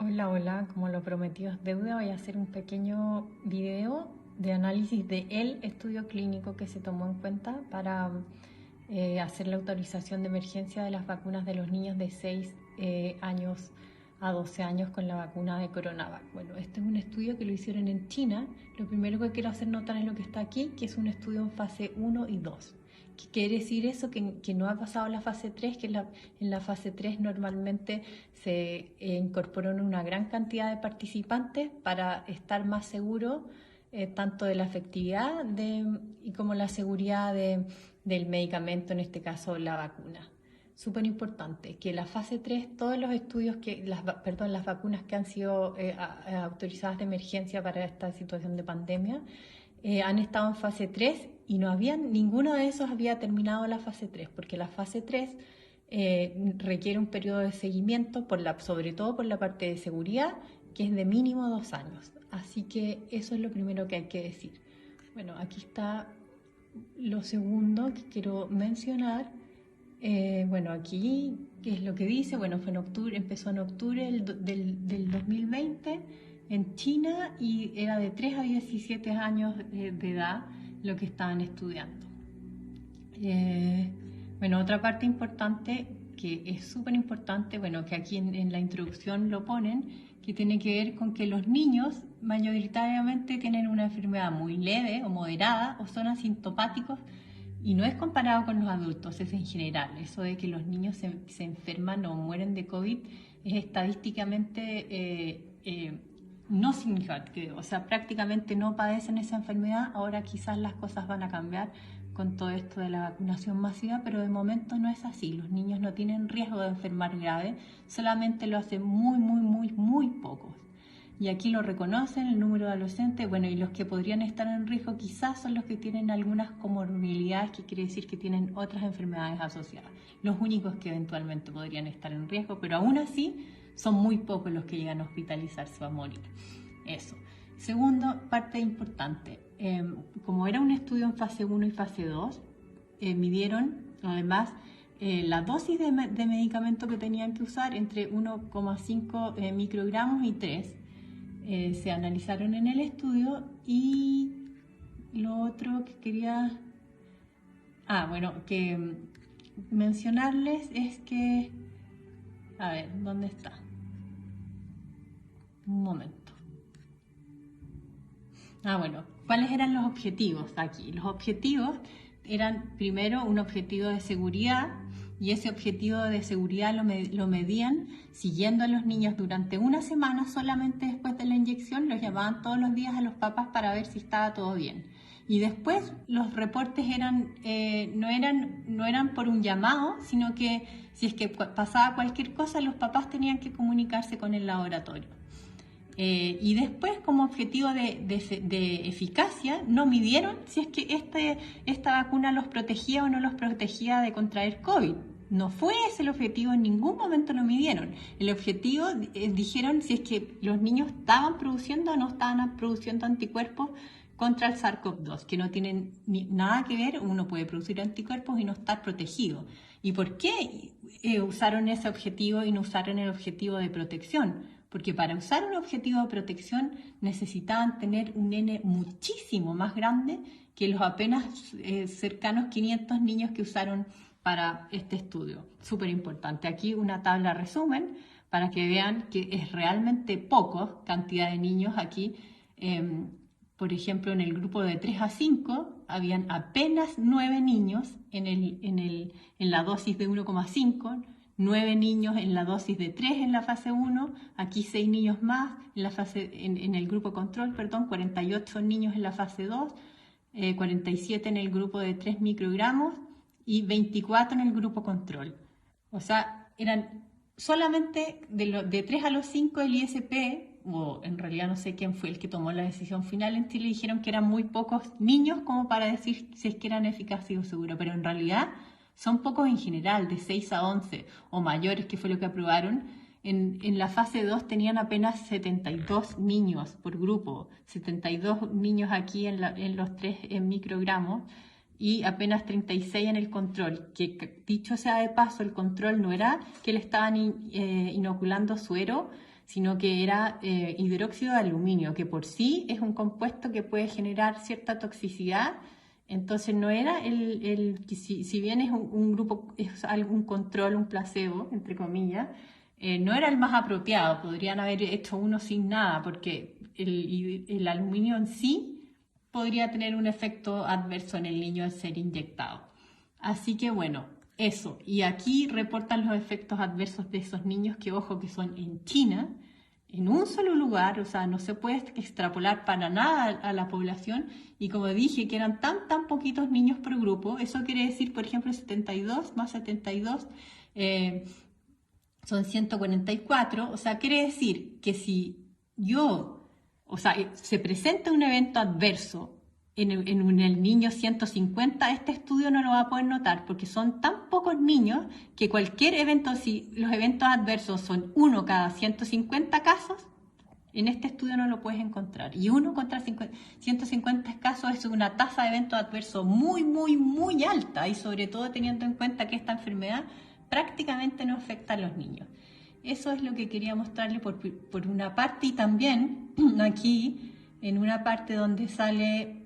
Hola, hola, como lo prometido es deuda, voy a hacer un pequeño video de análisis del estudio clínico que se tomó en cuenta para hacer la autorización de emergencia de las vacunas de los niños de 6 años a 12 años con la vacuna de Coronavac. Bueno, este es un estudio que lo hicieron en China. Lo primero que quiero hacer notar es lo que está aquí, que es un estudio en fase 1 y 2. ¿Qué quiere decir eso? Que no ha pasado la fase 3, que en la fase 3 normalmente se incorporaron una gran cantidad de participantes para estar más seguro tanto de la efectividad y como la seguridad del medicamento, en este caso la vacuna. Súper importante que la fase 3, todos los estudios, las vacunas que han sido autorizadas de emergencia para esta situación de pandemia, han estado en fase 3 y ninguno de esos había terminado la fase 3, porque la fase 3 requiere un periodo de seguimiento, sobre todo por la parte de seguridad, que es de mínimo 2 años. Así que eso es lo primero que hay que decir. Bueno, aquí está lo segundo que quiero mencionar. Bueno, aquí, ¿qué es lo que dice? Bueno, fue en octubre, empezó en octubre del 2020 en China y era de 3 a 17 años de edad lo que estaban estudiando. Bueno, otra parte importante que es súper importante, bueno, que aquí en la introducción lo ponen, que tiene que ver con que los niños mayoritariamente tienen una enfermedad muy leve o moderada o son asintomáticos y no es comparado con los adultos, es en general. Eso de que los niños se enferman o mueren de COVID es estadísticamente no significativo, o sea, prácticamente no padecen esa enfermedad. Ahora quizás las cosas van a cambiar con todo esto de la vacunación masiva, pero de momento no es así. Los niños no tienen riesgo de enfermar grave, solamente lo hacen muy pocos. Y aquí lo reconocen el número de adolescentes, bueno, y los que podrían estar en riesgo quizás son los que tienen algunas comorbilidades, que quiere decir que tienen otras enfermedades asociadas. Los únicos que eventualmente podrían estar en riesgo, pero aún así son muy pocos los que llegan a hospitalizarse o a morir. Eso. Segundo, parte importante, como era un estudio en fase 1 y fase 2, midieron además la dosis de medicamento que tenían que usar entre 1,5 microgramos y 3. Se analizaron en el estudio y lo otro que quería, que mencionarles es que, a ver, ¿dónde está? Un momento. Bueno, ¿cuáles eran los objetivos aquí? Los objetivos eran primero un objetivo de seguridad, y ese objetivo de seguridad lo medían siguiendo a los niños durante una semana. Solamente después de la inyección los llamaban todos los días a los papás para ver si estaba todo bien. Y después los reportes no eran por un llamado, sino que si es que pasaba cualquier cosa, los papás tenían que comunicarse con el laboratorio. Y después, como objetivo de eficacia, no midieron si es que esta vacuna los protegía o no los protegía de contraer COVID. No fue ese el objetivo, en ningún momento lo midieron. El objetivo, dijeron si es que los niños estaban produciendo o no estaban produciendo anticuerpos contra el SARS-CoV-2, que no tienen nada que ver. Uno puede producir anticuerpos y no estar protegido. ¿Y por qué usaron ese objetivo y no usaron el objetivo de protección? Porque para usar un objetivo de protección necesitaban tener un N muchísimo más grande que los apenas cercanos 500 niños que usaron para este estudio. Súper importante. Aquí una tabla resumen para que vean que es realmente poco cantidad de niños aquí. Por ejemplo, en el grupo de 3 a 5 habían apenas 9 niños en la dosis de 1,5, 9 niños en la dosis de 3 en la fase 1, aquí 6 niños más en el grupo control, 48 niños en la fase 2, 47 en el grupo de 3 microgramos y 24 en el grupo control. O sea, eran solamente de 3 a los 5 el ISP, o en realidad no sé quién fue el que tomó la decisión final en Chile, dijeron que eran muy pocos niños como para decir si es que eran eficaces o seguros, pero en realidad son pocos en general, de 6 a 11 o mayores, que fue lo que aprobaron. En la fase 2 tenían apenas 72 niños por grupo, 72 niños aquí en los 3 microgramos, y apenas 36 en el control, que dicho sea de paso, el control no era que le estaban inoculando suero, sino que era hidróxido de aluminio, que por sí es un compuesto que puede generar cierta toxicidad. Entonces no era si bien es un grupo, es algún control, un placebo, entre comillas, no era el más apropiado. Podrían haber hecho uno sin nada, porque el aluminio en sí podría tener un efecto adverso en el niño al ser inyectado. Así que bueno, eso. Y aquí reportan los efectos adversos de esos niños que, ojo, que son en China, en un solo lugar, o sea, no se puede extrapolar para nada a la población. Y como dije, que eran tan poquitos niños por grupo, eso quiere decir, por ejemplo, 72 más 72 son 144, o sea, quiere decir que si se presenta un evento adverso en el niño 150, este estudio no lo va a poder notar porque son tan pocos niños que cualquier evento, si los eventos adversos son 1 cada 150 casos, en este estudio no lo puedes encontrar. Y 1 contra 150 casos es una tasa de eventos adversos muy, muy, muy alta, y sobre todo teniendo en cuenta que esta enfermedad prácticamente no afecta a los niños. Eso es lo que quería mostrarle por una parte, y también aquí en una parte donde sale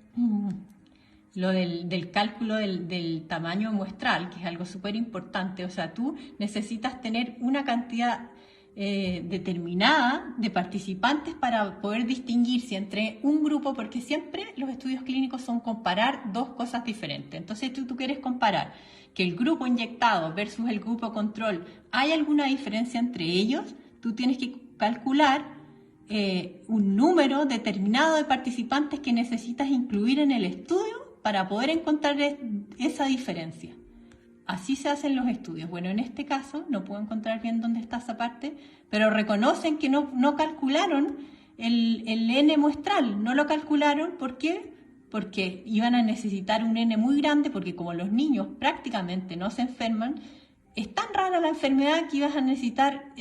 lo del cálculo del tamaño muestral, que es algo súper importante. O sea, tú necesitas tener una cantidad determinada de participantes para poder distinguirse entre un grupo, porque siempre los estudios clínicos son comparar dos cosas diferentes. Entonces tú quieres comparar que el grupo inyectado versus el grupo control, ¿hay alguna diferencia entre ellos? Tú tienes que calcular un número determinado de participantes que necesitas incluir en el estudio para poder encontrar esa diferencia. Así se hacen los estudios. Bueno, en este caso no puedo encontrar bien dónde está esa parte, pero reconocen que no calcularon el N muestral. No lo calcularon, ¿por qué? Porque iban a necesitar un N muy grande, porque como los niños prácticamente no se enferman, es tan rara la enfermedad que ibas a necesitar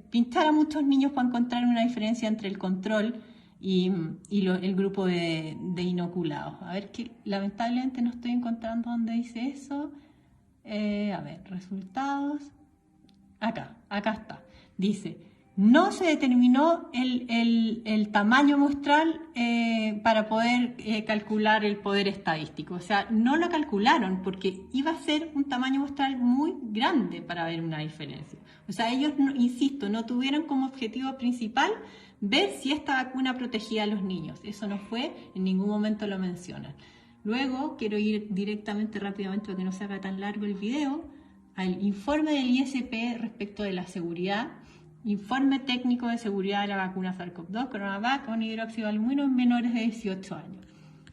pinchar a muchos niños para encontrar una diferencia entre el control y el grupo de inoculados. A ver, que lamentablemente no estoy encontrando dónde dice eso. A ver, resultados. Acá está. Dice, no se determinó el tamaño muestral para poder calcular el poder estadístico. O sea, no lo calcularon porque iba a ser un tamaño muestral muy grande para ver una diferencia. O sea, ellos, insisto, no tuvieron como objetivo principal ver si esta vacuna protegía a los niños. Eso no fue, en ningún momento lo mencionan. Luego, quiero ir directamente, rápidamente, para que no se haga tan largo el video, al informe del ISP respecto de la seguridad. Informe técnico de seguridad de la vacuna SARS-CoV-2, CoronaVac, con hidróxido de aluminio en menores de 18 años.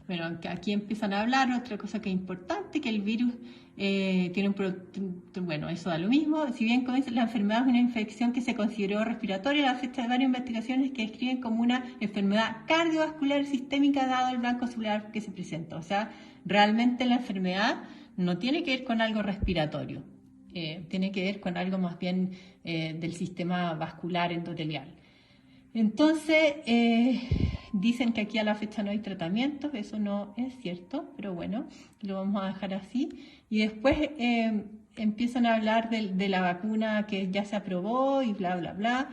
Bueno, aquí empiezan a hablar, otra cosa que es importante, que el virus tiene bueno, eso da lo mismo. Si bien, como dice, la enfermedad es una infección que se consideró respiratoria, la fecha de varias investigaciones que describen como una enfermedad cardiovascular sistémica dado el blanco celular que se presenta. O sea, realmente la enfermedad no tiene que ver con algo respiratorio, tiene que ver con algo más bien del sistema vascular endotelial. Entonces, dicen que aquí a la fecha no hay tratamientos, eso no es cierto, pero bueno, lo vamos a dejar así. Y después empiezan a hablar de la vacuna que ya se aprobó y bla, bla, bla.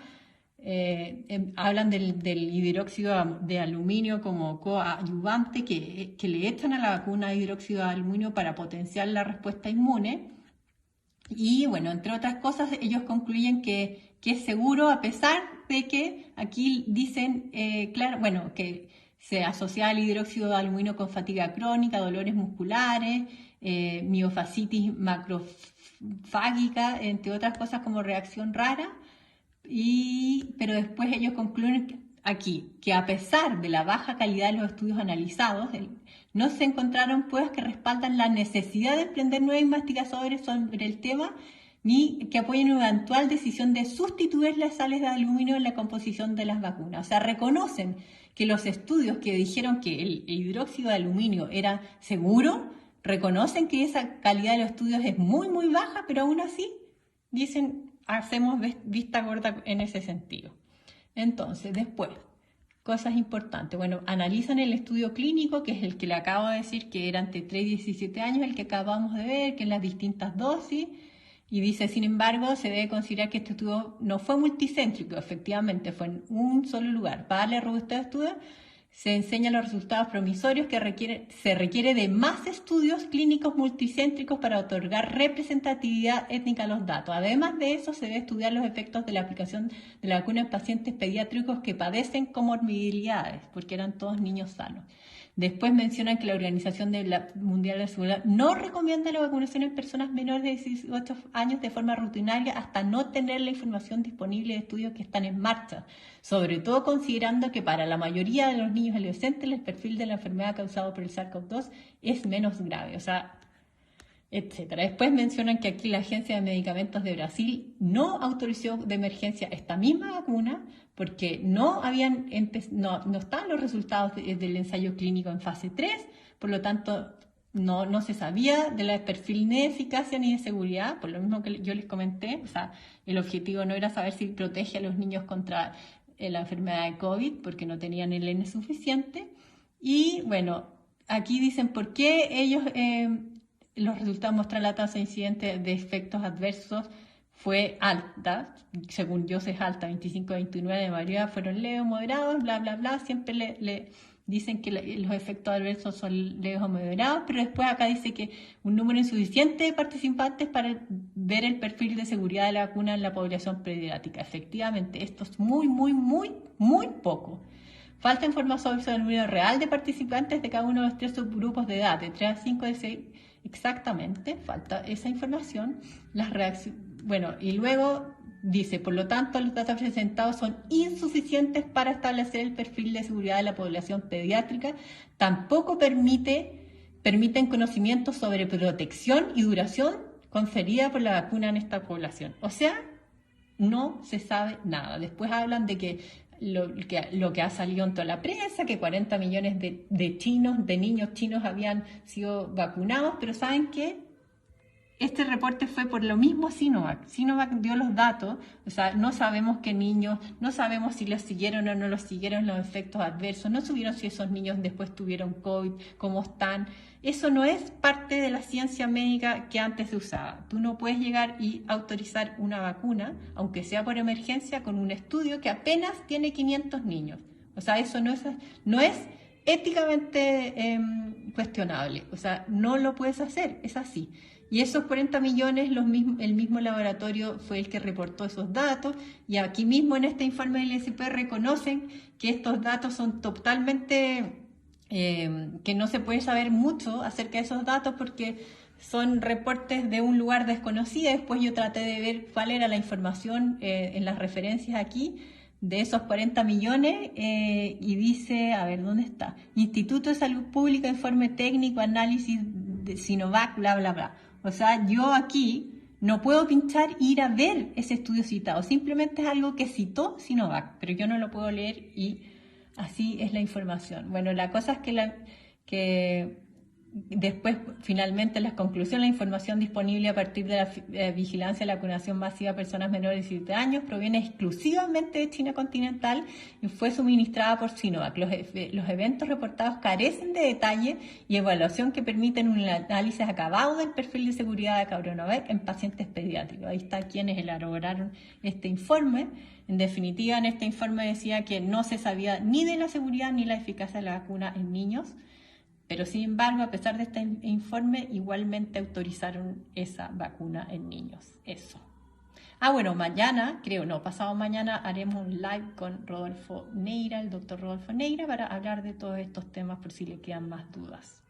Hablan del hidróxido de aluminio como coadyuvante que le echan a la vacuna hidróxido de aluminio para potenciar la respuesta inmune. Y bueno, entre otras cosas, ellos concluyen que es seguro, a pesar de que aquí dicen, claro, bueno, que se asocia el hidróxido de aluminio con fatiga crónica, dolores musculares, miofascitis macrofágica, entre otras cosas como reacción rara. Pero después ellos concluyen aquí que a pesar de la baja calidad de los estudios analizados, no se encontraron pruebas que respaldan la necesidad de emprender nuevas investigaciones sobre el tema, ni que apoyen una eventual decisión de sustituir las sales de aluminio en la composición de las vacunas. O sea, reconocen que los estudios que dijeron que el hidróxido de aluminio era seguro, reconocen que esa calidad de los estudios es muy, muy baja, pero aún así dicen, hacemos vista gorda en ese sentido. Entonces, después, cosas importantes. Bueno, analizan el estudio clínico, que es el que le acabo de decir, que era entre 3 y 17 años, el que acabamos de ver, que en las distintas dosis. Y dice, sin embargo, se debe considerar que este estudio no fue multicéntrico, efectivamente, fue en un solo lugar. Para darle robustez al estudio, se enseñan los resultados promisorios que se requiere de más estudios clínicos multicéntricos para otorgar representatividad étnica a los datos. Además de eso, se debe estudiar los efectos de la aplicación de la vacuna en pacientes pediátricos que padecen comorbilidades, porque eran todos niños sanos. Después mencionan que la Organización Mundial de la Salud no recomienda la vacunación en personas menores de 18 años de forma rutinaria hasta no tener la información disponible de estudios que están en marcha, sobre todo considerando que para la mayoría de los niños y adolescentes el perfil de la enfermedad causada por el SARS-CoV-2 es menos grave, o sea, etcétera. Después mencionan que aquí la Agencia de Medicamentos de Brasil no autorizó de emergencia esta misma vacuna porque no estaban los resultados del ensayo clínico en fase 3, por lo tanto no se sabía del perfil ni de eficacia ni de seguridad, por lo mismo que yo les comenté, o sea, el objetivo no era saber si protege a los niños contra la enfermedad de COVID porque no tenían el N suficiente. Y bueno, aquí dicen por qué ellos... los resultados muestran la tasa de incidente de efectos adversos fue alta, según yo es alta, 25-29 de mayoría fueron leves o moderados, bla, bla, bla, siempre le dicen que los efectos adversos son leves o moderados, pero después acá dice que un número insuficiente de participantes para ver el perfil de seguridad de la vacuna en la población pediátrica. Efectivamente, esto es muy, muy, muy, muy poco. Falta información sobre el número real de participantes de cada uno de los 3 subgrupos de edad, de 3 a 5 de 6. Exactamente, falta esa información. Bueno, y luego dice, por lo tanto, los datos presentados son insuficientes para establecer el perfil de seguridad de la población pediátrica. Tampoco permiten conocimientos sobre protección y duración conferida por la vacuna en esta población. O sea, no se sabe nada. Después hablan de que lo que ha salido en toda la prensa, que 40 millones de niños chinos habían sido vacunados, pero ¿saben qué? Este reporte fue por lo mismo Sinovac. Sinovac dio los datos, o sea, no sabemos qué niños, no sabemos si los siguieron o no los siguieron los efectos adversos, no supieron si esos niños después tuvieron COVID, cómo están. Eso no es parte de la ciencia médica que antes se usaba. Tú no puedes llegar y autorizar una vacuna, aunque sea por emergencia, con un estudio que apenas tiene 500 niños. O sea, eso no es éticamente cuestionable. O sea, no lo puedes hacer, es así. Y esos 40 millones, el mismo laboratorio fue el que reportó esos datos, y aquí mismo en este informe del ISP reconocen que estos datos son totalmente, que no se puede saber mucho acerca de esos datos porque son reportes de un lugar desconocido. Después yo traté de ver cuál era la información en las referencias aquí de esos 40 millones y dice, a ver, ¿dónde está? Instituto de Salud Pública, informe técnico, análisis de Sinovac, bla, bla, bla. O sea, yo aquí no puedo pinchar e ir a ver ese estudio citado. Simplemente es algo que citó Sinovac, pero yo no lo puedo leer y así es la información. Bueno, la cosa es que después, finalmente, las conclusiones, la información disponible a partir de la vigilancia de la vacunación masiva a personas menores de 17 años proviene exclusivamente de China continental y fue suministrada por Sinovac. Los eventos reportados carecen de detalle y evaluación que permiten un análisis acabado del perfil de seguridad de CoronaVac en pacientes pediátricos. Ahí está quienes elaboraron este informe. En definitiva, en este informe decía que no se sabía ni de la seguridad ni la eficacia de la vacuna en niños. Pero sin embargo, a pesar de este informe, igualmente autorizaron esa vacuna en niños. Eso. Bueno, pasado mañana haremos un live con Rodolfo Neira, el doctor Rodolfo Neira, para hablar de todos estos temas por si le quedan más dudas.